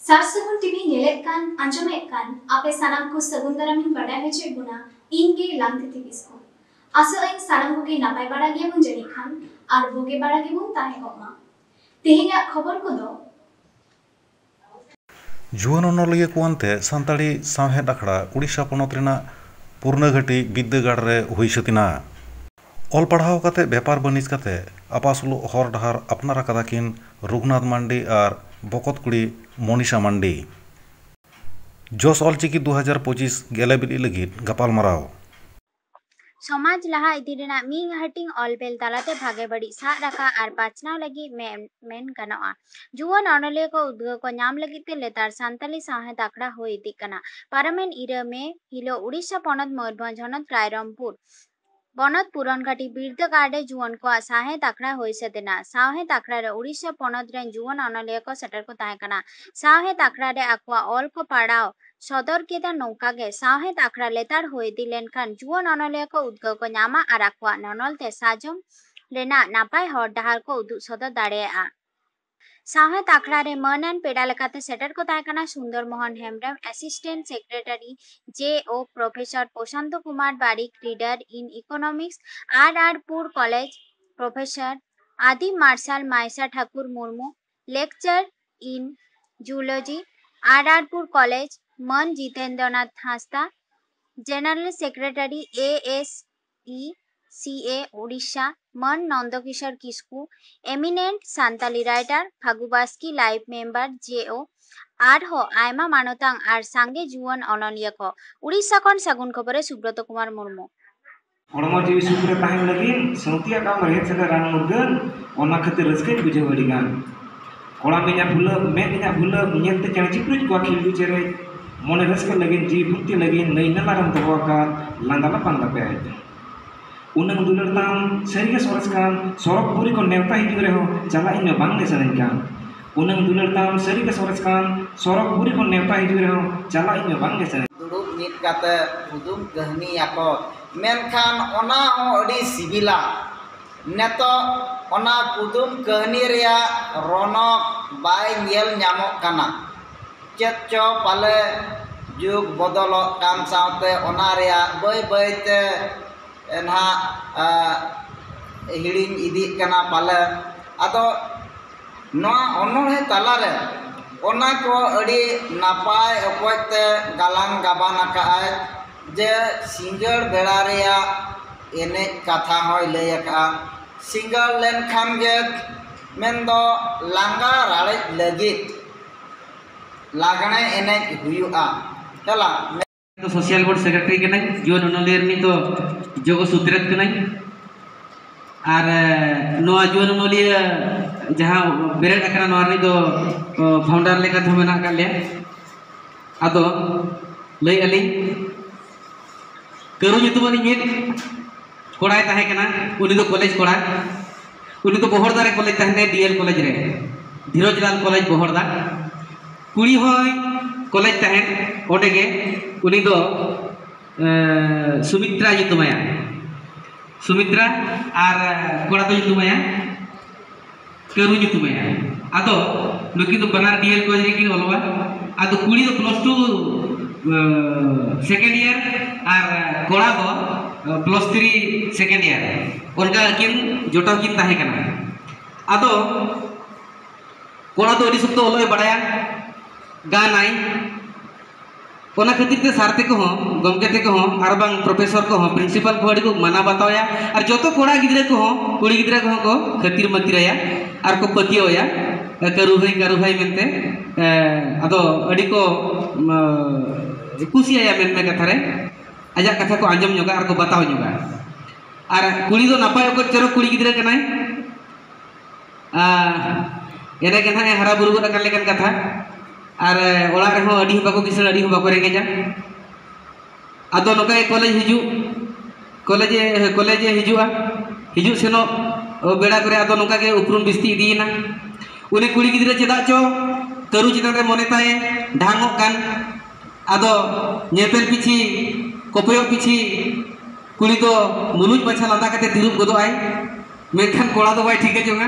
सारसगुन TV नेलेत कान आंजमेत कान आपे सानाम को सगुन दारामिन बडाय हेचे गुना इनगे लांगतिति बिस्को आसो इन सानाम को की नापाय बाड़ा गे बुन जनी खान आर बोगे बाड़ा गे बुन ताहे कोमा तेहेगा खबर को दो जुआन ओनलिया को अंते सान्ताड़ी सावहेद आखड़ा उड़ीसा पोनोत रेना पूर्णघाटी बिद्दागाड़ रे हुई सतिना ऑल पढ़ाव काते व्यापार बनिज काते आपासुलु हर डहार अपनारा कादाकिन रघुनाथ मांडी और बकतकुड़ी मनीषा मांडी जस ऑलचिकी 2025 गेलेबिली लगित गपाल मराव समाज लहा इदी रेना मी हटिंग ऑलबेल तालाते भागे बड़ी सा रखा आर पाचनाव लगी मेन गनोआ जुआन ऑनलिया को उद्गो को नाम लगी ते लेतार सांताली साहेद आखड़ा हो इदी कना पार्लामेंट इरा में हिलो उड़ीसा पोनत मयूरभंज हनत रायरंगपुर बनत पुरनघाटी बिर्दागाड़े जुआन को साहेद आखड़ा होई सतेना साहेद आखड़ा रे उड़ीसा पोनत रेन जुआन ऑनलिया को सेटर को ताहे कना साहेद आखड़ा रे आक्वा ऑल को पड़ाव सदर केदा नौका गे साहेद आखड़ा लेतार होई दी लेनखान जुआन ऑनलिया को उद्गो को नामा आर आक्वा ननल ते साजम लेना नापाय हर डहार को उदु सदर दाड़ेया साहेद आखड़ा रे मनन पेड़ा लेकाते सेटर को ताहे कना सुंदर मोहन हेम्ब्रम असिस्टेंट सेक्रेटरी जेओ professor Prashant Kumar Barik reader in economics आरआरपुर कॉलेज प्रोफेसर आदि मार्शल माइसा Thakur Murmu lecture in zoology आरआरपुर कॉलेज मन Jitendranath Hansda general secretary ASECA Orissa मन नंदकिशोर किस्कू एमिनेंट सांताली राइटर फागुबास्की लाइव मेंबर जेओ आर हो आयमा मानतांग आर सांगे जुआन ऑनलिया को उड़ीसा खन सागुन खबरे सुब्रत कुमार मुर्मू हड़मो जीवी सुखरे ताहेन लगिन सौतिया का मरहेत सदा रान मुर्गन ओना खातिर रस्के बुझे बड़ीगान कोड़ा मिया भुला में इना भुला मियंते चें चिप्रुज को खिलु चेरे मोने रस्के लगिन जी भक्ति लगिन नई नलारम तबका लांदाला पांदा पे उनंग दुलरताम सरिगे सोरसकान सोरक पुरी को नेवता हिजु रे हो चला इन बांगले सनकान उनंग दुलरताम सरिगे सोरसकान सोरक पुरी को नेवता हिजु रे हो चला इन बांगले सन दुडुब नित काते उदुम कहनी याको मेनखान ओना हो अडी सिबिला नेतो ओना कुदुम कहनी रिया रौनक बाय नेल ᱧᱟᱢᱚᱜ काना चेत चो पाले जुग बदलो कान सावते ओना रिया बय बयते एनहा हिड़िंग इदी काना पाले आदो नोआ ओनोहे तालारे ओना को अडी नापाय अकोयते गालांग गाबान आकाय जे सिंगल बेड़ा रिया एने कथा होय लय का सिंगल लेन खान गे मेंदो लांगा राळे लगित लागणे एने हुयुआ चला तो सोशल बोर्ड सेक्रेटरी के नहीं जो नोलेर नी तो जोगो सूत्रत के नहीं और नोआ जो नोलिया जहां बेरेट अकरा नोआ नी तो फाउंडर लेका तो मेना का ले आदो लय अली करू युतुबनी मित कोड़ाय ताहे कना उनी तो कॉलेज कोड़ा उनी तो बोहरदा रे कॉलेज ताहे डीएल कॉलेज रे धीरजलाल कॉलेज बोहरदा कुड़ी होय कॉलेज ताहे ओडे गे उनी दो सुमित्रा युतुमाया सुमित्रा आर कोड़ा तो युतुमाया करू युतुमाया आदो नुकी तो बना डीएल कॉलेज रे की होलवा आदो कुड़ी तो +2 सेकंड ईयर आर कोड़ा दो +3 सेकंड ईयर उनका किन जोटा किन ताहे कना आदो कोड़ा तो अडी सुक्तो ओलोय बडाया गानाई कोना खातिर ते सारते को हो गमके ते को हो आर बांग प्रोफेसर को हो प्रिंसिपल को अडी को माना बतावया और जतो कोड़ा गिदरे को हो कुड़ी गिदरे को को खातिर मतिरया आर को पतियोया करू भाई मेनते आदो अडी को कुसिया मेन में कथा रे आजा कथा को आंजम जोगा आर को बताव जोगा आर कुड़ी दो नापाय को चरो कुड़ी गिदरे कनाय एने के ना हरा बुरु का लेकन कथा आर ओला रे हो अडी बाको किसन अडी बाको रेंगेजा आदो नोका कॉलेज हिजु कॉलेज हिजुआ हिजु सेनो बेड़ा करे आदो नोका के उपरुम बिस्ती इदीना उनी कुड़ी गिदरे चेदा चो करू चितान रे मोने ताए ढांगो कान आदो नेपेल पिछि कोपयो पिछि कुड़ी तो मुलुज बछा लादा कते तिरुप गदो आय मेखान कोड़ा तो बाय ठीक है जोंगा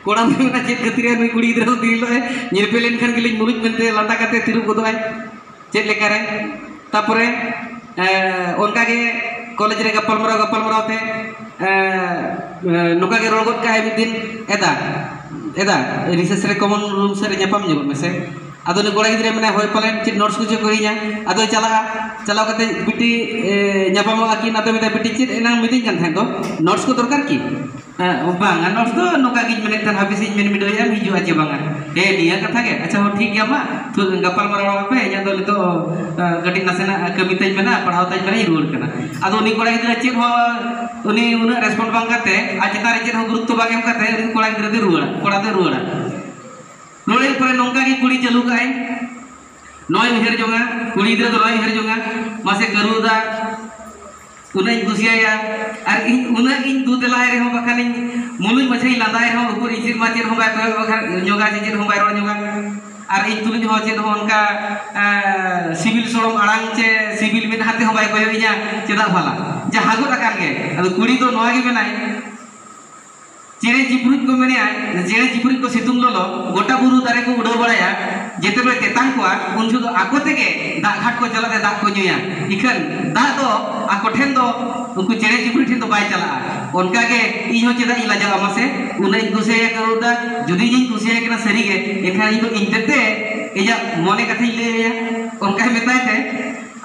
कोड़ा में ना चेत खतिर नुई कुड़ी गिद्रा तिरलो है निरपेलेन खान गिलिन मुरुज मेनते लांदा काते तिरु गोदोय चेत लेकारे तापरे उनका के कॉलेज रे गप्पल मराव ते नोका के रोगत का एक दिन एदा रिसर्च रे कॉमन रूम से ᱧᱟᱯᱟᱢ ᱧᱚᱜ ᱢᱮᱥᱮ ᱟᱫᱚ ᱱᱩᱭ ᱠᱚᱲᱟ ᱜᱤᱫᱽᱨᱟᱹ ᱢᱮᱱᱟ ᱦᱳᱭ ᱯᱟᱞᱮᱱ ᱪᱮᱫ ᱱᱳᱴᱥ ᱠᱚ ᱠᱚᱭᱤᱧᱟ ᱟᱫᱚ ᱪᱟᱞᱟᱣ ᱠᱟᱛᱮ ᱵᱤᱴᱤ ᱧᱟᱯᱟᱢᱚᱜᱼᱟ ᱠᱤᱱ ᱟᱫᱚ ᱢᱮᱛᱟᱭ ᱵᱤᱴᱤ ᱪᱮᱫ ᱮᱱᱟᱝ ᱢᱤᱛᱟᱹᱧ ᱠᱟᱱ ᱛᱟᱦᱮᱸ ᱫᱚ ᱱᱳᱴᱥ ᱠᱚ ᱫᱚᱨᱠᱟর ᱠᱤ ᱵᱟᱝᱟ ᱱᱳᱴᱥ ᱫᱚ ᱱᱚᱝᱠᱟ ᱜᱤᱧ ᱢᱮᱱᱮᱫ ᱛᱟᱦᱮᱸ ᱦᱟᱯᱤᱥᱤᱧ ᱢᱮᱱ ᱵᱤᱰᱟᱹᱣᱮᱫᱼᱟ ᱦᱤᱡᱩᱜᱼᱟ ᱪᱮ ᱵᱟᱝᱟ ᱱᱤᱭᱟᱹ ᱠᱟᱛᱷᱟ ᱜᱮ ᱟᱪᱪᱷᱟ ᱦᱚᱸ ᱴᱷᱤक ᱜᱮᱭᱟ ᱢᱟ ᱜᱟᱯᱟᱞ ᱢᱟᱨᱟᱣ ᱯᱮ ᱤᱧᱟᱹᱜ ᱫᱚ ᱱᱤᱛᱚᱜ ᱠᱟᱹᱴᱤᱡ ᱱᱟᱥᱮᱱᱟᱜ ᱠᱟᱹᱢᱤ ᱛᱟᱹᱧ ᱢᱮᱱᱟᱜᱼᱟ ᱯᱟᱲᱦᱟᱣ ᱛᱟᱹᱧ ᱢᱮᱱᱟᱜᱼᱟ ᱨᱩᱣᱟᱹᱲ ᱠᱟᱱᱟ ᱟᱫᱚ ᱩᱱᱤ ᱠᱚᱲᱟ ᱜᱤᱫᱽᱨᱟᱹ ᱪᱮᱫ ᱦᱚᱸ ᱩᱱᱤ ᱩᱱᱟᱹᱜ ᱨᱮᱥᱯᱚন্ড ᱵᱟᱝ ᱠᱟᱛᱮ ᱟᱡ ᱪᱮᱛᱟᱱ ᱨᱮ ᱪᱮᱫ ᱦᱚᱸ ᱜᱩᱨᱩᱛᱛᱚ ᱵᱟᱝ ᱮᱢ ᱠᱟᱛᱮ ᱩᱱᱤ ᱠᱚᱲᱟ ᱜᱤᱫᱽᱨᱟᱹ ᱫᱚ ᱨᱩᱣᱟᱹᱲᱟ ᱨᱩᱣᱟᱹᱲ ᱯᱚᱨᱮ ᱱᱚᱝᱠᱟ ᱜᱮ ᱠᱩᱲᱤ ᱪᱟᱹᱞᱩ ᱠᱟᱜᱼᱟᱭ नॉय उहर जोंगा कुड़ी गिद्रा तो नॉय उहर जोंगा मासे करूदा उन्हें कुसिया और इन उन्हें इन दू तेलाय रे हो बखान इन मुलुज मछई लांदाय हो ऊपर इचिर माचेर हो बाय बखान जोगा चेर हो बाय रो जोगा और इन तुलुज हो चेर हो उनका सिविल सोड़म आड़ांग चे सिविल में हाथे हो बाय कोयो इया चेदा भाला जे हागुत आकान गे अदो कुड़ी तो नॉय गे बेनाय चेरे चिपरुज को मेने चेरे चिपरुज को सितुंग लोलो गोटा बुरु दारे को उड़ो बड़ाया जेते बे तेतांग को उनसु दो आको तेगे दा घाट को चलाते दा को जुया इखन दा दो आको ठेन दो उनको चेरे चिपरुज ठेन दो बाय चला उनका के इहो चेदा इ लाजा मासे उनै कुसेया करूदा जुदी जिन कुसेया केना सरी गे एखा इ दो इंतेते एजा मोने कथि लेया उनका मेताय ते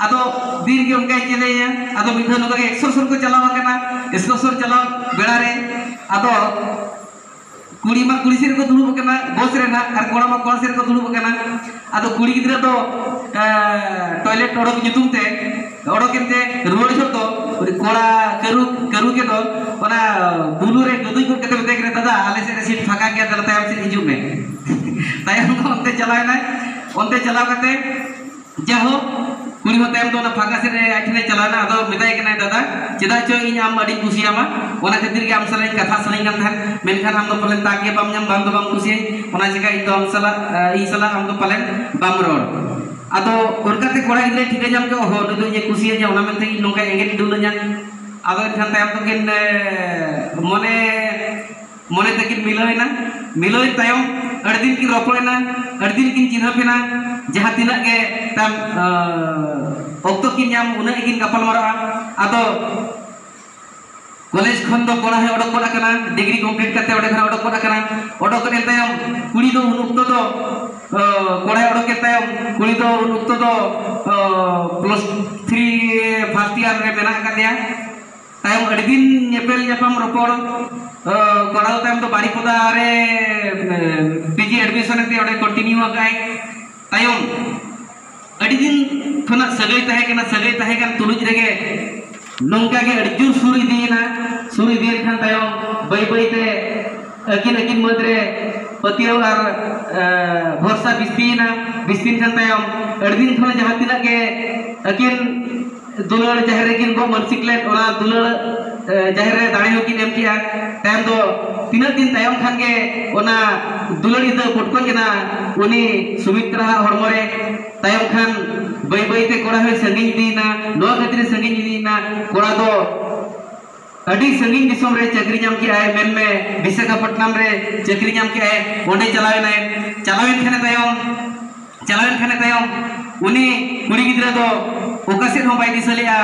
आदो दिन के उनका चलेया आदो मिठो नोगा के एक्सोसर को चलावा केना एक्सोसर चलाव बेड़ा रे आदो कुड़ी मा कुड़ी सेर को दुड़ुब केना बस रे ना और कोड़ा मा कोड़ा सेर को दुड़ुब केना आदो कुड़ी गिद्रा तो टॉयलेट ओडोक जुतुम ते ओडोक केनते रुवाड़ छतो कोड़ा करू के दो ओना बुलु रे गदुई को केते बेते करे दादा आले से सीट फाका गया दला तायम से हिजु में तायम को onte चलाय ना onte चलाव कते जाहो कुड़ी हो तायम तो ना फाका से रे आठने चलाना आदो मिताय केना दादा चेदा चो इन आम अडी कुसियामा ओना खातिर के आम सलाई कथा सलाई kan थान मेनखान आम दो पलेन ताके बाम ñam बाम दो बाम कुसिय ओना जगह इन दो आम सला इ सला आम दो पलेन बाम रोड आदो उनकाते कोड़ा गिद्रे ठीक जाम के हो दो ये कुसिय जे ओना मेनते नोका एंगेट दुलanya आदो खान तायम तो किन मोने तकिन मिलोय तायम अड़दिन की रोपड़ेना अड़दिन की चिन्हपेना जहाँ तिना के तम ऑक्टो की नाम उन्हें किन गपल मरा आदो कॉलेज खन दो कोड़ा है ओडक कोड़ा कना डिग्री कंप्लीट करते ओडे खना ओडक कोड़ा कना ओडक करे तायम कुड़ी दो उनुक्तो दो कोड़ा ओडक के तायम कुड़ी दो उनुक्तो दो +3 फर्स्ट ईयर रे मेना का दिया तायम अड़दिन नेपेल नेपाम रोपड़ कोड़ा तायम तो बारीपदा रे पीजी एडमिशन ते ओडे कंटिन्यू आकाय तायम अड़दिन खना सगई तहे कन तुलुज रेगे नोंका के अड़जुर सुरी दीन खान तायम बई ते अकिन मदरे पतियो और भरसा बिस्तीन खान तायम अड़दिन खन जहाँ तिना के अकिन दुलड़ जहरे किन को मनसिकलेट ओना दुलड़ जहरे दाणे हो किन एम किया तायम दो तीना दिन तायम खान के ओना दुलड़ी दो पटको जना उनी सुमित्रा हड़मरे तायम खान बई ते कोड़ा है संगिन दीना नो खातिर संगिन दीना कोड़ा दो अडी संगिन दिसम रे चक्री नाम के आए मेन में विशाखापट्टनम रे चक्री नाम के आए ओंडे चलावेन खाने तायम उनी कुड़ी गिद्रा दो ओकासेन हो बाय दिसलिया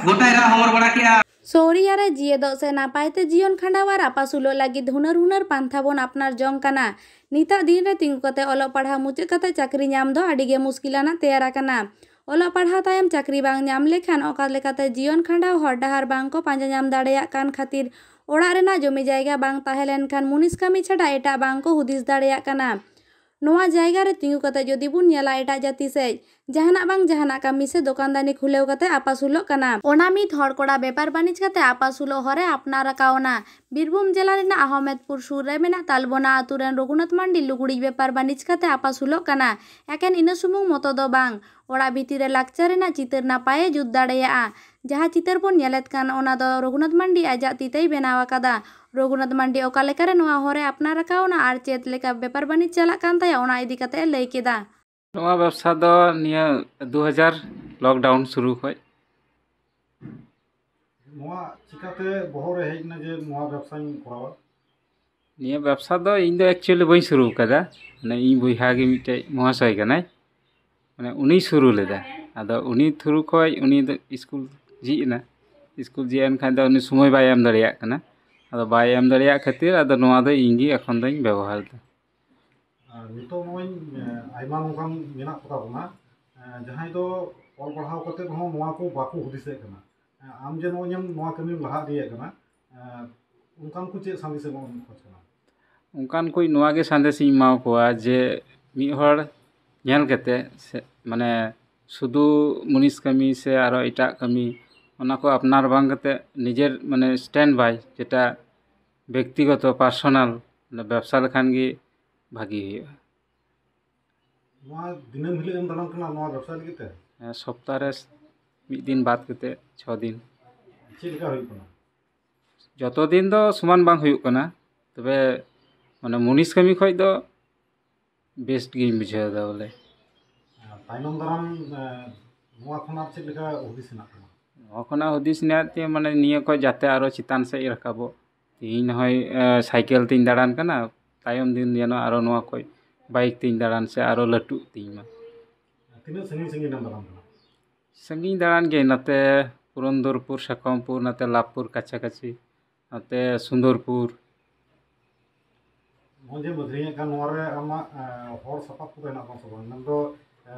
गोटाय रा हमर बड़ा के सौरिया रे जिएदो से नापायते जीवन खांडावार आपासुलो लगी हुनर पांथा बोन अपनार जंग काना निता दिन रे तिंगु कते ओलो पढ़ा मुचाद कते चाकरी नाम दो आडिगे मुस्किलाना तैयार आकाना ओलो पढ़ा तायम चाकरी बांग नाम लेखान ओका लेकाते जीवन खांडाव हर डहार बांग को पांजा नाम दाड़ेया कान खातिर ओड़ा रेना जमी जायगा बांग ताहे लेनखान मुनिस कामी छाड़ा एटा बांग को हुदिस दाड़ेया काना नोआ जायगा रे तिंगु कते जदि बुन नेला एटा जाति से जहाना बांग जहाना कामी से दुकानदानी खुलेव कते आपासुलो काना ओना मित हर कोड़ा व्यापार बाणिज कते आपासुलो हरे अपनार कावना बीरभूम जिला रेना आहमेदपुर सुर रे मेना तालबोना आतु रेन रघुनाथ मांडी लुगड़ी व्यापार बाणिज कते आपासुलो काना एकेन इना सुमुंग मतो दो बांग ओड़ा भीतर रे लाक्चर रेना चितर नापाये जुत दाड़ेया जहाँ चितर बोन नेलेत कान ओना दो रघुनाथ मांडी आजा तीतेई बेनाव आकादा रघुनाथ मांडी ओका लेकारे नोआ हरे अपनार कावना आर चेत लेका व्यापार बाणिज चलाक कान ताया ओना इदी कते लई केदा नोआ व्यवसा दो निया 2000 लॉकडाउन शुरू खय नोआ चिकाते बहरे हेजना जे नोआ व्यवसाय करावा ᱱᱤᱭᱟᱹ ᱵᱮᱵᱥᱟ ᱫᱚ ᱤᱧ ᱫᱚ ᱮᱠᱪᱩᱭᱮᱞᱤ ᱵᱟᱹᱧ ᱥᱩᱨᱩ ᱟᱠᱟᱫᱟ ᱢᱟᱱᱮ ᱤᱧ ᱵᱚᱭᱦᱟ ᱜᱮ ᱢᱤᱫᱴᱮᱡ ᱢᱚᱦᱟᱥᱚᱭ ᱠᱟᱱᱟᱭ ᱢᱟᱱᱮ ᱩᱱᱤ ᱥᱩᱨᱩ ᱞᱮᱫᱟ ᱟᱫᱚ ᱩᱱᱤ ᱛᱷᱨᱩ ᱠᱷᱚᱡ ᱩᱱᱤ ᱫᱚ ᱥᱠᱩᱞ ᱡᱷᱤᱡ ᱮᱱᱟ ᱥᱠᱩᱞ ᱡᱷᱤᱡ ᱮᱱ ᱠᱷᱟᱱ ᱫᱚ ᱩᱱᱤ ᱥᱚᱢᱚᱭ ᱵᱟᱭ ᱮᱢ ᱫᱟᱲᱮᱭᱟᱜ ᱠᱟᱱᱟ ᱟᱫᱚ ᱵᱟᱭ ᱮᱢ ᱫᱟᱲᱮᱭᱟᱜ ᱠᱷᱟᱹᱛᱤᱨ ᱟᱫᱚ ᱱᱚᱣᱟ ᱫᱚ ᱤᱧ ᱜᱮ ᱮᱠᱷᱚᱱ ᱫᱚᱧ ᱵᱮᱵᱚᱦᱟᱨ ᱮᱫᱟ ᱱᱤᱛᱚᱜ ᱱᱚᱜᱼᱚᱭ ᱟᱭᱢᱟ ᱱᱚᱝᱠᱟᱱ ᱢᱮᱱᱟᱜ ᱠᱚᱛᱟ ᱵᱚᱱᱟ ᱡᱟᱦᱟᱸᱭ ᱫᱚ ᱚᱞ ᱯᱟᱲᱦᱟᱣ ᱠᱟᱛᱮ ᱦᱚᱸ ᱱᱚᱣᱟ ᱠᱚ ᱵᱟᱠᱚ ᱦᱩᱫᱤᱥᱮᱫ ᱠᱟᱱᱟ ᱟᱢ ᱡᱮ ᱱᱚᱜᱼᱚᱭ ᱱᱚᱣᱟ ᱠᱟᱹᱢᱤᱢ ᱞᱟᱦᱟ ᱤᱫᱤᱭᱮᱫ ᱠᱟᱱᱟ ᱚᱱᱠᱟᱱ ᱠᱚ ᱪᱮᱫ ᱥᱟᱸᱫᱮᱥ ᱮᱢ ᱠᱷᱚᱡ ᱠᱟᱱᱟ ᱚᱱᱠᱟᱱ ᱠᱚ ᱱᱚᱣᱟ ᱜᱮ ᱥᱟᱸᱫᱮᱥ ᱤᱧ ᱮᱢᱟ ᱠᱚᱣᱟ ᱡᱮ ᱢᱤᱫ ᱦᱚᱲ ᱧᱮᱞ ᱠᱟᱛᱮ ᱢᱟᱱᱮ ᱥᱩᱫᱷᱩ ᱢᱩᱱᱤᱥ ᱠᱟᱹᱢᱤ ᱥᱮ ᱟᱨᱚ ᱮᱴᱟᱜ ᱠᱟᱹᱢᱤ ᱚᱱᱟ ᱠᱚ ᱟᱯᱱᱟᱨ ᱵᱟᱝ ᱠᱟᱛᱮ ᱱᱤᱡᱮᱨ ᱢᱟᱱᱮ ᱥᱴᱮᱱᱰ ᱵᱟᱭ যেটা ব্যক্তিগত পার্সোনাল ব্যবসা লেখান ᱜᱮ ᱵᱷᱟᱜᱤ ᱦᱩᱭᱩᱜᱼᱟ ᱱᱚᱣᱟ ᱫᱤᱱᱟᱹᱢ ᱦᱤᱞᱳᱜ ᱮᱢ ᱫᱟᱬᱟᱱ ᱠᱟᱱᱟ ᱱᱚᱣᱟ ᱵᱮᱵᱥᱟ ᱞᱟᱹᱜᱤᱫ ᱛᱮ ᱥᱚᱯᱛᱟᱦᱚ ᱨᱮ ᱢᱤᱫ ᱫᱤᱱ ᱵᱟᱫ ᱠᱟᱛᱮ 6 ᱫᱤᱱ ᱪᱮᱫ ᱞᱮᱠᱟ ᱦᱩᱭᱩᱜ ᱠᱟᱱᱟ ᱡᱚᱛᱚ ᱫᱤᱱ ᱫᱚ ᱥᱚᱢᱟᱱ ᱵᱟᱝ ᱦᱩᱭᱩᱜ ᱠᱟᱱᱟ ᱛᱚᱵᱮ ᱢᱟᱱᱮ ᱢᱩᱱᱤᱥ ᱠᱟᱹᱢᱤ ᱠᱷᱚᱡ ᱫᱚ বেস্ট গিয়ে বুঝাও দা বলে তাইনম দারাম নোয়া খনার চেক লেখা হুদিস হেনাক তামা নোয়া খনা হুদিস হেনাক তে মানে নিয়ে কো যাতে আরো চিতান সে রাখাবো তিন হয় সাইকেল তিন দাঁড়ান কানা তায়ম দিন যেন আরো নোয়া কই বাইক তিন দাঁড়ান সে আরো লাটু তিন মা তিনাᱹᱜ ᱥᱟᱺᱜᱤᱧ ᱥᱟᱺᱜᱤᱧ ᱮᱢ ᱫᱟᱬᱟᱱ ᱠᱟᱱᱟ ᱥᱟᱺᱜᱤᱧ ᱫᱟᱬᱟᱱ ᱜᱮ ᱱᱟᱛᱮ ᱯᱩᱨᱚᱱᱫᱚᱨᱯᱩᱨ ᱥᱟᱠᱚᱢᱯᱩᱨ ᱱᱟᱛᱮ ᱞᱟᱵᱷᱯᱩর কাছাকাছি ᱱᱟᱛᱮ সুন্দরপুর ᱱᱚᱜᱼᱚᱭ ᱡᱮ ᱢᱟᱹᱫᱷᱨᱤᱭᱮᱫ ᱠᱟᱱ ᱱᱚᱣᱟ ᱨᱮ ᱟᱢᱟᱜ ᱦᱚᱲ ᱥᱟᱯᱟᱵ ᱠᱚᱫᱚ ᱦᱮᱱᱟᱜ ᱛᱟᱢᱟ ᱥᱮ ᱵᱟᱝ ᱢᱮᱱᱫᱚ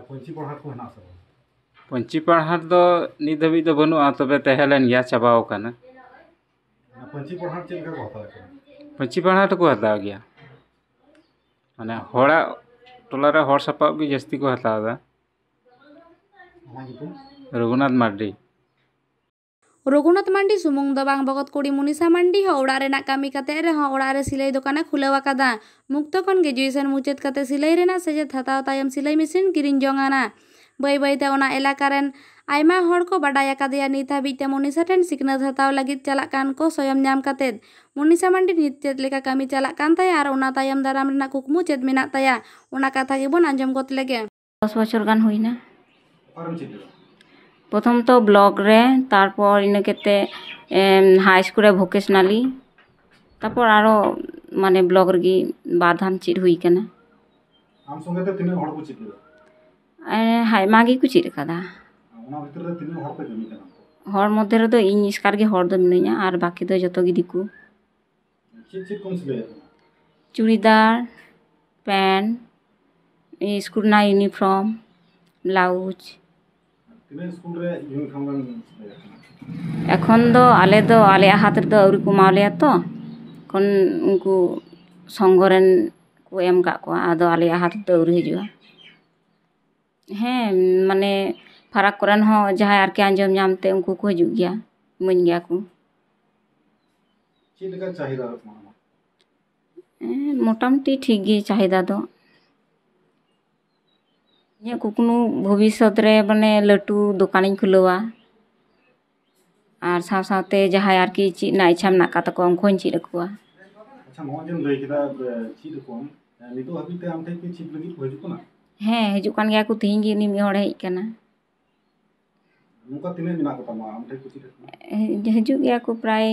ᱯᱟᱹᱧᱪᱤ ᱯᱟᱲᱦᱟᱴ ᱠᱚ ᱦᱮᱱᱟᱜ ᱥᱮ ᱵᱟᱝ ᱯᱟᱹᱧᱪᱤ ᱯᱟᱲᱦᱟᱴ ᱫᱚ ᱱᱤᱛ ᱫᱷᱟᱹᱵᱤᱡ ᱫᱚ ᱵᱟᱹᱱᱩᱜᱼᱟ ᱛᱚᱵᱮ ᱛᱟᱦᱮᱸ ᱞᱮᱱ ᱜᱮᱭᱟ ᱪᱟᱵᱟᱣ ᱟᱠᱟᱱᱟ ᱯᱟᱹᱧᱪᱤ ᱯᱟᱲᱦᱟᱴ ᱪᱮᱫ ᱞᱮᱠᱟ ᱠᱚ ᱦᱟᱛᱟᱣᱮᱫ ᱠᱟᱱᱟ ᱯᱟᱹᱧᱪᱤ ᱯᱟᱲᱦᱟᱴ ᱠᱚ ᱦᱟᱛᱟᱣ ᱜᱮᱭᱟ ᱢᱟᱱᱮ ᱦᱚᱲᱟᱜ ᱴᱚᱞᱟ ᱨᱮ ᱦᱚᱲ ᱥᱟᱯᱟᱵ ᱜᱮ ᱡᱟᱹᱥᱛᱤ ᱠᱚ ᱦᱟᱛᱟᱣ ᱮᱫᱟ ᱨᱚᱜᱷᱩᱱᱟᱛᱷ ᱢᱟᱨᱰᱤ ᱨᱚᱜᱷᱩᱱᱟᱛᱷ ᱢᱟᱱᱰᱤ ᱥᱩᱢᱩᱝ ᱫᱚ ᱵᱟᱝ ᱵᱚᱜᱚᱛ ᱠᱩᱲᱤ ᱢᱩᱱᱤᱥᱟ ᱢᱟᱱᱰᱤ ᱦᱚᱸ ᱚᱲᱟᱜ ᱨᱮᱱᱟᱜ ᱠᱟᱹᱢᱤ ᱠᱟᱛᱮ ᱨᱮᱦᱚᱸ ᱚᱲᱟᱜ ᱨᱮ ᱥᱤᱞᱟᱹᱭ ᱫᱚᱠᱟᱱᱮ ᱠᱷᱩᱞᱟᱹᱣ ᱟᱠᱟᱫᱟ ᱢᱩᱠᱛᱚ ᱠᱷᱚᱱ ᱜᱨᱮᱡᱩᱭᱮᱥᱚᱱ ᱢᱩᱪᱟᱹᱫ ᱠᱟᱛᱮ ᱥᱤᱞᱟᱹᱭ ᱨᱮᱱᱟᱜ ᱥᱮᱪᱮᱫ ᱦᱟᱛᱟᱣ ᱛᱟᱭᱚᱢ ᱥᱤᱞᱟᱹᱭ ᱢᱮᱥᱤᱱ ᱠᱤᱨᱤᱧ ᱡᱚᱝᱟᱱᱟ ᱵᱟᱹᱭ ᱵᱟᱹᱭᱛᱮ ᱚᱱᱟ ᱮᱞᱟᱠᱟ ᱨᱮᱱ ᱟᱭᱢᱟ ᱦᱚᱲ ᱠᱚ ᱵᱟᱰᱟᱭ ᱟᱠᱟᱫᱮᱭᱟ ᱱᱤᱛ ᱦᱟᱹᱵᱤᱡ ᱛᱮ ᱢᱩᱱᱤᱥᱟ ᱴᱷᱮᱱ ᱥᱤᱠᱷᱱᱟᱹᱛ ᱦᱟᱛᱟᱣ ᱞᱟᱹᱜᱤᱫ ᱪᱟᱞᱟᱜ ᱠᱟᱱ ᱠᱚ ᱥᱚᱭᱚᱢ ᱧᱟᱢ ᱠᱟᱛᱮ ᱢᱩᱱᱤᱥᱟ ᱢᱟᱱᱰᱤ ᱱᱤᱛ ᱪᱮᱫ ᱞᱮᱠᱟ ᱠᱟᱹᱢᱤ ᱪᱟᱞᱟᱜ ᱠᱟᱱ ᱛᱟᱭᱟ ᱟᱨ ᱚᱱᱟ ᱛᱟᱭᱚᱢ ᱫᱟᱨᱟᱢ ᱨᱮᱱᱟᱜ ᱠᱩᱠᱢᱩ ᱪᱮᱫ ᱢᱮᱱᱟᱜ ᱛᱟᱭᱟ ᱚᱱᱟ ᱠᱟᱛᱷᱟ ᱜᱮᱵᱚᱱ ᱟᱸᱡᱚᱢ ᱜᱚᱫ ᱞᱮᱜᱮ 10 বছর গান হইনা ᱚᱠᱟᱨᱮᱢ ᱪᱮᱫ ᱞᱮᱫᱟ প্রথম তো ব্লক রে তারপর ইনা কেতে হাই স্কুলে ভোকেশনালি তারপর আরো মানে ব্লক রেগি বাধান চিট হুই কানা ᱟᱢ ᱥᱚᱸᱜᱮ ᱛᱮ ᱛᱤᱱᱟᱹᱜ ᱦᱚᱲ ᱠᱚ ᱪᱮᱫ ᱞᱮᱫᱟ হাই মাগি কু চিট কাদা ᱚᱱᱟ ᱵᱷᱤᱛᱨᱤ ᱨᱮ ᱛᱤᱱᱟᱹᱜ ᱦᱚᱲ ᱯᱮ ᱠᱟᱹᱢᱤ ᱠᱟᱱᱟ হর মধ্যে রেদো ইñ ইসকার ᱜᱮ হর ᱫᱚ ᱢᱤᱱᱟᱹᱧᱟ আর বাকি ᱫᱚ ᱡᱚᱛᱚ ᱜᱮ ᱫᱤᱠᱩ ᱪᱮᱫ ᱪᱮᱫ ᱠᱚᱢ ᱥᱤᱞᱟᱹᱭᱮᱫ ᱠᱟᱱᱟ চুড়িদার প্যান্ট স্কুল না ইউনিফর্ম ব্লাউজ ᱛᱤᱱᱟᱹᱜ ᱥᱠᱩᱞ ᱨᱮ ᱤᱭᱩᱱᱤᱯᱷᱚᱨᱢ ᱮᱢ ᱥᱤᱞᱟᱹᱭᱮᱫ ᱠᱟᱱᱟ এখন ᱫᱚ ᱟᱞᱮ ᱫᱚ ᱟᱞᱮᱭᱟᱜ ᱦᱟᱛ ᱨᱮᱫᱚ ᱟᱹᱣᱨᱤ ᱠᱚ ᱮᱢᱟᱣ ᱞᱮᱭᱟ ᱛᱚ এখন ᱩᱱᱠᱩ ᱥᱚᱝᱜᱚ ᱨᱮᱱ ᱠᱚ ᱮᱢ ᱠᱟᱜ ᱠᱚᱣᱟ ᱟᱫᱚ ᱟᱞᱮᱭᱟᱜ ᱦᱟᱛ ᱨᱮᱫᱚ ᱟᱹᱣᱨᱤ ᱦᱤᱡᱩᱜᱼᱟ ᱦᱮᱸ ᱢᱟᱱᱮ ᱯᱷᱟᱨᱟᱠ ᱠᱚᱨᱮᱱ ᱦᱚᱸ ᱡᱟᱦᱟᱸᱭ ᱟᱨᱠᱤ ᱟᱸᱡᱚᱢ ᱧᱟᱢᱛᱮ ᱩᱱᱠᱩ ᱠᱚ ᱦᱤᱡᱩᱜ ᱜᱮᱭᱟ ᱤᱢᱟᱹᱧ ᱜᱮᱭᱟ ᱠᱚ ᱪᱮᱫ ᱞᱮᱠᱟ ᱪᱟᱦᱤᱫᱟ ᱛᱟᱢᱟ মোটামুটি ঠিক ᱜᱮ ᱪᱟᱦᱤᱫᱟ ᱫᱚ ᱤᱧᱟᱹᱜ ᱠᱩᱠᱢᱩ ᱵᱷᱚᱵᱤᱥᱥᱚᱛ ᱨᱮ ᱢᱟᱱᱮ ᱞᱟᱹᱴᱩ ᱫᱚᱠᱟᱱᱤᱧ ᱠᱷᱩᱞᱟᱹᱣᱟ ᱟᱨ ᱥᱟᱶ ᱥᱟᱶᱛᱮ ᱡᱟᱦᱟᱸᱭ ᱟᱨᱠᱤ ᱪᱮᱫ ᱨᱮᱱᱟᱜ ᱤᱪᱪᱷᱟ ᱢᱮᱱᱟᱜ ᱟᱠᱟᱫ ᱛᱟᱠᱚᱣᱟ ᱩᱱᱠᱩ ᱦᱚᱧ ᱪᱮᱫ ᱟᱠᱚᱣᱟ ᱟᱪᱪᱷᱟ ᱱᱚᱜᱼᱚᱭ ᱡᱮᱢ ᱞᱟᱹᱭ ᱠᱮᱫᱟ ᱪᱮᱫ ᱟᱠᱚᱣᱟᱢ ᱱᱤᱛᱚᱜ ᱦᱟᱹᱵᱤᱡ ᱛᱮ ᱟᱢ ᱴᱷᱮᱱ ᱠᱤ ᱪᱮᱫ ᱞᱟᱹᱜᱤᱫ ᱠᱚ ᱦᱤᱡᱩᱜ ᱠᱟᱱᱟ ᱦᱮᱸ ᱦᱤᱡᱩᱜ ᱠᱟᱱ ᱜᱮᱭᱟ ᱠᱚ ᱛᱤᱦᱤᱧ ᱜᱮ ᱩᱱᱤ ᱢᱤᱫ ᱦᱚᱲ ᱦᱮᱡ ᱟᱠᱟᱱᱟ ᱱᱚᱝᱠᱟ ᱛᱤᱱᱟᱹᱜ ᱢᱮᱱᱟᱜ ᱠᱚᱛᱟᱢᱟ ᱟᱢ ᱴᱷᱮᱱ ᱠᱚ ᱪᱮᱫ ᱟᱠᱚ ᱦᱤᱡᱩᱜ ᱜᱮᱭᱟ ᱠᱚ ᱯᱨᱟᱭ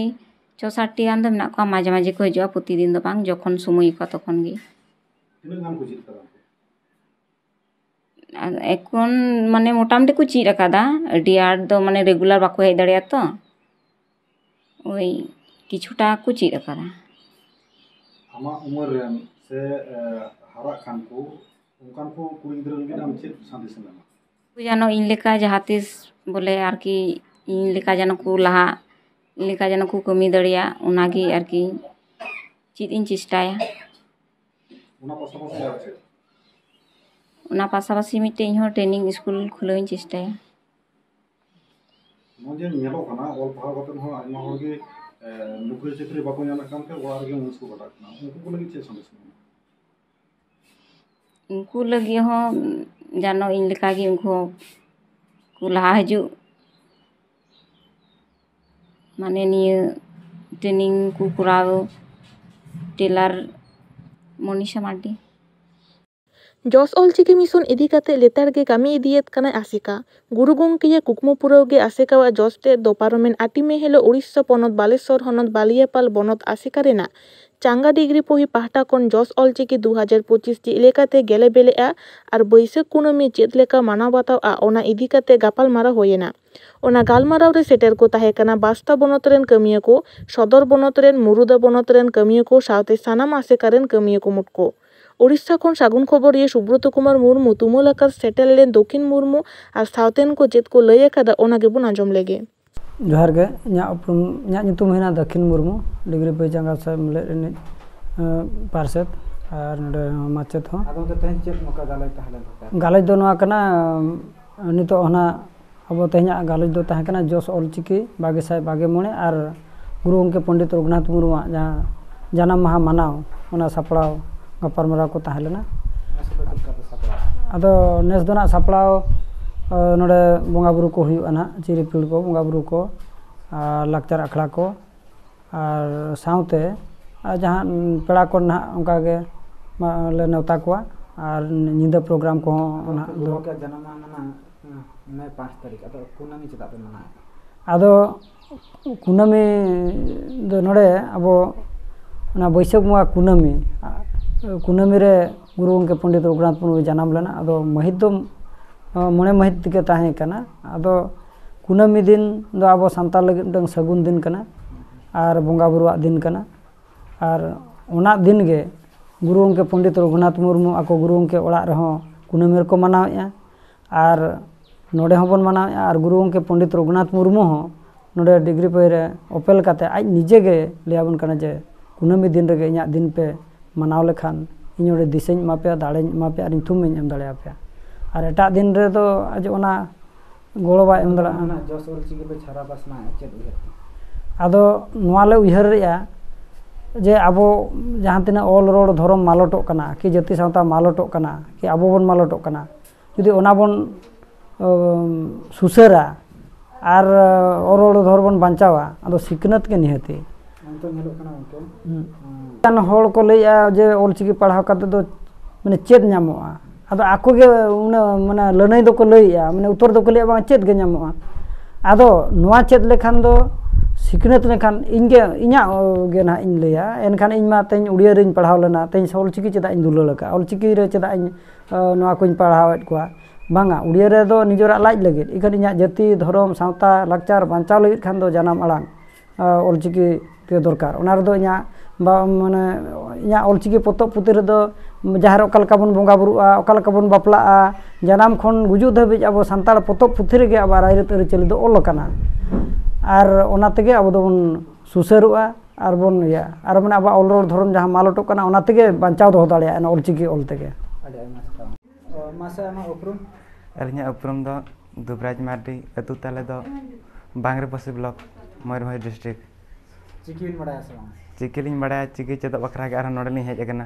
6-7ᱴᱤ ᱜᱟᱱ ᱫᱚ ᱢᱮᱱᱟᱜ ᱠᱚᱣᱟ ᱢᱟঝে ᱢᱟঝে ᱠᱚ ᱦᱤᱡᱩᱜᱼᱟ ᱯᱨᱚᱛᱤᱫᱤᱱ ᱫᱚ ᱵᱟᱝ ᱡᱚᱠᱷᱚᱱ ᱥᱚᱢᱚᱭ ᱟᱠᱚ ᱛᱚᱠᱷᱚᱱ ᱜᱮ ᱛᱤᱱᱟᱹᱜ ᱜᱟᱱ ᱠᱚ ᱪᱮᱫ ᱠᱟᱫᱟ এখন মানে মোটামুটি ᱠᱚ ᱪᱮᱫ ᱟᱠᱟᱫᱟ ᱟᱹᱰᱤ ᱟᱸᱴ ᱫᱚ ᱢᱟᱱᱮ রেগুলার ᱵᱟᱠᱚ ᱦᱮᱡ ᱫᱟᱲᱮᱭᱟᱜᱼᱟ ᱛᱚ ওই কিছুটা ᱠᱚ ᱪᱮᱫ ᱟᱠᱟᱫᱟ ᱟᱢᱟᱜ ᱩᱢᱟᱹᱨ ᱨᱮᱱ ᱥᱮ ᱦᱟᱨᱟᱜ ᱠᱟᱱ ᱠᱚ ᱚᱱᱠᱟᱱ ᱠᱚ ᱠᱩᱲᱤ ᱜᱤᱫᱽᱨᱟᱹ ᱞᱟᱹᱜᱤᱫ ᱟᱢ ᱪᱮᱫ ᱥᱟᱸᱫᱮᱥ ᱮᱢ ᱮᱢᱟ যেন ᱤᱧ ᱞᱮᱠᱟ ᱡᱟᱦᱟᱸ ᱛᱤᱥ ᱵᱚᱞᱮ ᱟᱨᱠᱤ ᱤᱧ ᱞᱮᱠᱟ যেন ᱠᱚ ᱞᱟᱦᱟ ᱤᱧ ᱞᱮᱠᱟ যেন ᱠᱚ ᱠᱟᱹᱢᱤ ᱫᱟᱲᱮᱭᱟᱜ ᱚᱱᱟᱜᱮ ᱟᱨᱠᱤ ᱪᱮᱫ ᱤᱧ ᱪᱮᱥᱴᱟᱭᱟ ᱚᱱᱟ ᱯᱟᱥᱟᱯᱟᱥᱤ ᱟᱨ ᱪᱮᱫ ᱚᱱᱟ ᱯᱟশাপাশি ᱢᱤᱫᱴᱮᱱ ᱤᱧᱦᱚᱸ ᱴᱨᱮᱱᱤᱝ ᱥᱠᱩᱞ ᱠᱷᱩᱞᱟᱹᱣ ᱤᱧ ᱪᱮᱥᱴᱟᱭᱟ ᱱᱚᱜᱼᱚᱭ ᱡᱮ ᱧᱮᱞᱚᱜ ᱠᱟᱱᱟ ᱚᱞ ᱯᱟᱲᱦᱟᱣ ᱠᱟᱛᱮ ᱦᱚᱸ ᱟᱭᱢᱟ ᱦᱚᱲᱜᱮ ᱱᱚᱠᱨᱤ ᱪᱟᱹᱠᱨᱤ ᱵᱟᱠᱚ ᱧᱟᱢᱮᱫ ᱠᱟᱱᱛᱮ ᱚᱲᱟᱜ ᱨᱮᱜᱮ ᱢᱩᱱᱤᱥ ᱠᱚ ᱠᱷᱟᱴᱟᱜ ᱠᱟᱱᱟ ᱩᱱᱠᱩ ᱠᱚ ᱞᱟᱹᱜᱤᱫ ᱪᱮᱫ ᱥᱟᱸᱫᱮᱥ ᱮᱢᱟ ᱩᱱᱠᱩ ᱞᱟᱹᱜᱤᱫ ᱦᱚᱸ যেন ᱤᱧ ᱞᱮᱠᱟᱜᱮ ᱩᱱᱠᱩ ᱠᱚ ᱞᱟᱦᱟ ᱦᱤᱡᱩᱜ মানে নিয়ে ট্রেনিং কো করাও টেলার মনীষা মার্ডি जस ऑलचिकी मिशन इदी काते लेतार गे कामी इदियेत कानाय आसेका गुरु गंके कुकमु पुराव गे आसेकावा जस ते दो पारमेन 8 मे हेलो उड़ीसा पनत बालेश्वर हनत बालियापाल बनत आसेका रेना चांगा डिग्री पोही पाहटा कोन जस ऑलचिकी 2025 चे लेकाते गेले बेलेआ आर बैसाख कुनामी चेद लेका मानाव बातावा ओना इदी काते गापाल मारा होयेना ओना गालमाराव रे सेटेर को ताहे काना बास्ता बनत रेन कमिया को सदर बनत रेन मुरुदा बनत रेन कमिया को सावते सानाम आसेका रेन कमिया को मुटको उड़ीसा खन सागुन खबर ये सुब्रत कुमार मुर्मू तुमुल आकार सेटेल लेन दक्षिण मुर्मू और सावतेन को चेत को लय आकादा ओना गेबुन आंजम लेगे जोहार गे ᱧᱩᱛᱩᱢ ᱦᱮᱱᱟ दक्षिण मुर्मू डिग्री पे चांगा सेमले पार्षद और नडे माचेत हो आदो के तेन चेत नोका गालय ताहले गालय दो नोआ कना नितो हना अब तेहना गालय दो ताहे कना जस ऑलचिकी 22 और गुरु गंके पंडित रघुनाथ मुर्मू जहां जानाम माहा मानाव ओना सापड़ाव गपालमाराव को ताहेलेना आदो नेस दो ना सापड़ाव नोडे बंगा बुरु को हुयुआ ना चिरिपिल को बंगा बुरु को लाकचार अखड़ा को और साउते जहां पेड़ा को ना उनका के ले नेवता को और निंदा प्रोग्राम को ना दो के जन्म ना मैं 5 तारीख आदो कुनामी चदा पे मना आदो कुनामी दो नोडे अबो ना बैसाख मुआ कुनामी रे गुरु गंके पंडित रघुनाथ मुर्मू जन्म लेना आदो महित दो मने महित के ताहे कना आदो कुनामी दिन दो अब सानताल लगे दंग सगुन दिन कना और बंगा बुरुआ दिन कना और ओना दिन गे गुरु गंके पंडित रघुनाथ मुर्मू आको गुरु गंके ओड़ा रहो कुनामी को मनावेया और नोडे होबन मनावेया और गुरु गंके पंडित रघुनाथ मुर्मू हो नोडे डिग्री पे ओपेल काते आज निजे गे लियाबन कना जे कुनामी दिन रे इया दिन पे मनाव लेखान इन ओडे दिसेñ मापया दाड़ेñ मापया और थुम एम दाड़े पे और एटा दिन रे तो आज ओना गोड़ो बा एम दाड़ा ना जस ऑलचिकी पे छारा बासना चेत उयहर आदो नोआ ले उयहर रेया जे आबो जहां तिना ऑल रोड धर्म मालटो कना कि जाति सावता मालटो कना कि आबो बन मालटो कना जुदी ओना बन सुसरा और रोड धर्म बांचावा आदो सिकनत के निहती तो नेलो कना कान होड़ को लैया जे ऑलचिकी पढ़ाव काते दो माने चेत ᱧᱟᱢᱚᱜᱼᱟ आदो आको गे माने लनई दो को लैया माने उत्तर दो को लैया बांग चेत गे ᱧᱟᱢᱚᱜᱼᱟ आदो नोआ चेत लेखान दो सिकनत लेखान इनगे इना गे ना इन लैया एनखान इन मा तेñ उड़िया रिन पढ़ाव लेना तेñ ऑलचिकी चेदा इन दुलल का ऑलचिकी रे चेदा इन नोआ कोñ पढ़ावेत कोआ बांगा उड़िया रे दो निजोरा लाज लगित इखन इना जाति धर्म सावता लाकचार बांचाव लगित खान दो जानाम आड़ांग ऑलचिकी के दरकार ओना रे दो इना माने इना ऑलचिकी पोतब पुति रे दो जहार ओकालका बन बंगा बुरुआ ओकालका बन बापलाआ जानाम खन गुजु धाबिज अब सानताल पोतब पुति रे गे अब रायरत अरिचली दो ओल काना और ओना तेगे अब दोबन सुसरुआ और बन या और माने अब ऑल रोड धर्म जहां मालटो काना ओना तेगे बांचाव दो दाड़िया ना ऑलचिकी ऑल तेगे मासे आमा उपरुम अलिया उपरुम दो दुबराज मार्डी अतु ताले दो बांगरे पसी ब्लॉक मयूरभंज डिस्ट्रिक्ट चिकी बिन बड़ा से चिकी लिन बड़ा चिकी चेद बखरा के आर नोडली हेज अगना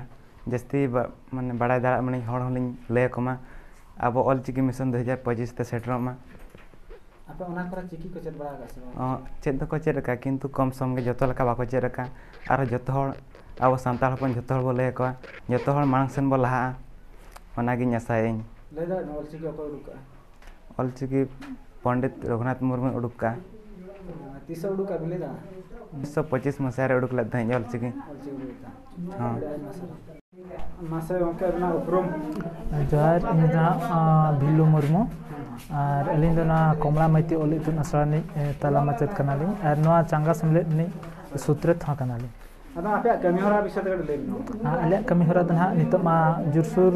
जस्ती माने बड़ा दाड़ा माने हड़ हलिन ले कोमा अब ऑलचिकी मिशन 2025 ते सेटरमा आपे ओना करा चिकी को चेद बड़ा का से चेद को चेद का किंतु कम सम गे जतो लका बाको चेद का आर जतो हड़ अब सांताल हपन जतो हड़ बोले को जतो हड़ मांग सेन बो लहा ओना गी नसाइन ले दा ऑलचिकी को उडुका ऑलचिकी पंडित रघुनाथ मुर्मू उडुका तीसो उडुका बिले दा 1925 मसारे उडुक लद हैं ऑलचिकी हां मासे ओके ना उपरुम जोहार इना भिलु मुर्मू और अलिन दोना कमला मैती ओली तुन असरानी तला मचत कनाली और नोआ चांगा समलेत नि सूत्र था कनाली अदा आपे कमी होरा विषय ते ले हां अले कमी होरा दना नितो मा जुरसुर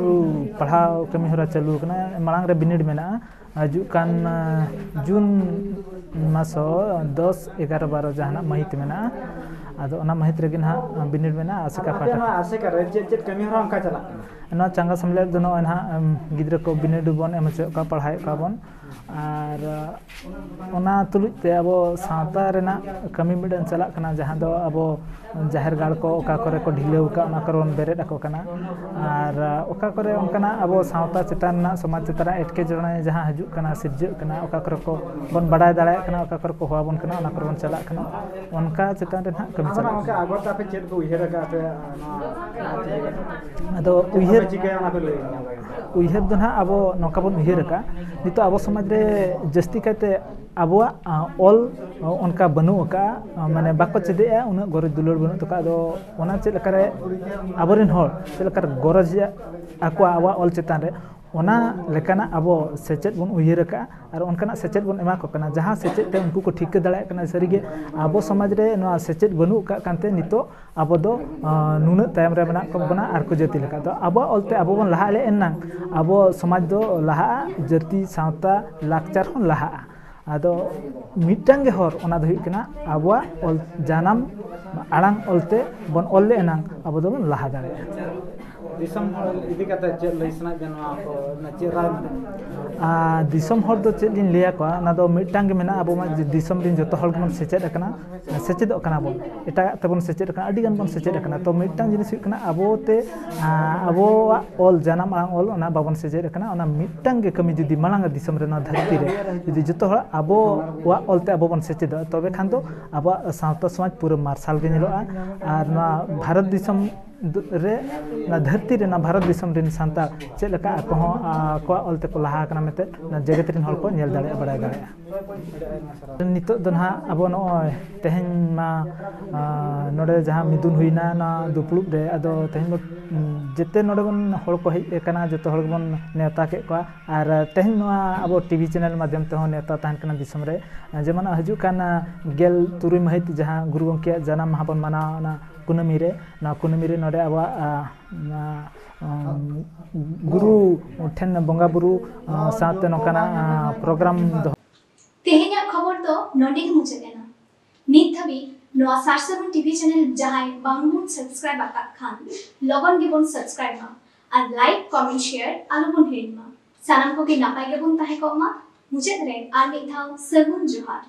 पढ़ाव कमी होरा चालू कना मांग रे बिनिड मेना हजू कान जून मासो 10 11 12 जहाना महित मेना आदो ओना महित रेगिन हा बिनिड मेना आसेका पाटा आसेका रे चेत कमी होरा उनका चला ना चांगा समले दनो एना गिद्र को बिनिड बन एमचे का पढ़ाई का बन और ओना तुलुज ते अब सावता रेना कमी मिडन चला कना जहां दो अब जाहिर गाड़ को ओका करे को ढिलेव का ओना करन बेरेड को कना और ओका करे उनकना अब सावता चेतान ना समाज चेतारा एटके जणे जहां हजू कना सिरज कना ओका करे को बन बडाय दाड़ा कना ओका करे को हुआ बन कना ओना करन चला कना उनका चेतान रे ना कमी चला ओका आगोता पे चेत को उहेर का पे अदो उहेर उयहर दो ना अब नौका बन उयहर का नितो अब समाज रे जस्ती कहते अबवा ऑल उनका बनू का माने बाको चेदे उन गरज दुलर बनू तो का दो ओना चेद लकारे अबरिन होर चेद लकार गरज आको आवा ऑल चेतान रे ओना लेकाना अबो सेचेद बन उयहर का और उनकाना सेचेद बन एमा को कना जहां सेचेद ते उनको को ठीक दाड़ा कना सरीगे अबो समाज रे नो सेचेद बनू का कानते नितो अबो दो नुन तायम रे बना को बना आर को जति लेका तो अबो ऑलते अबो बन लहा ले एना अबो समाज दो लहा जति सावता लाकचार हन लहा आदो मिटांग गे हर ओना दो कना अबो ऑल जानम आड़ांग ऑलते बन ऑल ले एना अबो दो बन लहा दाड़े दिसम हर इदी कते चेद लई सना जनवा को ना चेद राय दिसम हर दो चेद दिन लिया को ना दो मिटांग मेना अबो मा दिसम दिन जतो हर मन सेचेद कना सेचेद कना बन एटा तबन सेचेद कना अडी गान बन सेचेद कना तो मिटांग जिनिस कना अबो ते अबो ऑल जानम आंग ऑल ओना बाबन सेचेद कना ओना मिटांग गे कमी जुदी मालांग दिसम रे ना धरती रे जुदी जतो हर अबो वा ऑल ते अबो बन सेचेद तबे खान दो अबो सावता समाज पूरा मार्शल गे नेलोआ आर ना भारत दिसम रे ना धरती रे ना भारत दिसम रे सांता चेद लका को को ऑलते को लहा कना मेते ना जगत रिन हर को नेल दाड़े बड़ाय दाड़े नितो दो ना अब नो तेहन मा नोडे जहां मिदुन हुइना ना दुपलुब रे अदो तेहन जेते नोडे बन हर को हेज कना जतो हर बन नेता के को आर तेहन नोआ अब टीवी चैनल माध्यम ते हो नेता ताहन कना दिसम रे जेमन हजु काना गेल तुरुई महित जहां गुरु गंके जन्म माह बन माना ना कुनमी रे नोडे अब गुरु ठेन बंगा बुरु साथे नोकाना प्रोग्राम तेहेnya खबर तो नोंडे के मुचेना नित हबी नोआ सारसबन टीवी चैनल जहां बांगबुन सब्सक्राइब आका खान लगन गे बोन सब्सक्राइब मा और लाइक कमेंट शेयर आलुबुन हिड़मा सानाम को के नापाय गे बोन ताहे को मा मुचेद रे आर मिथाव सगुन जोहार।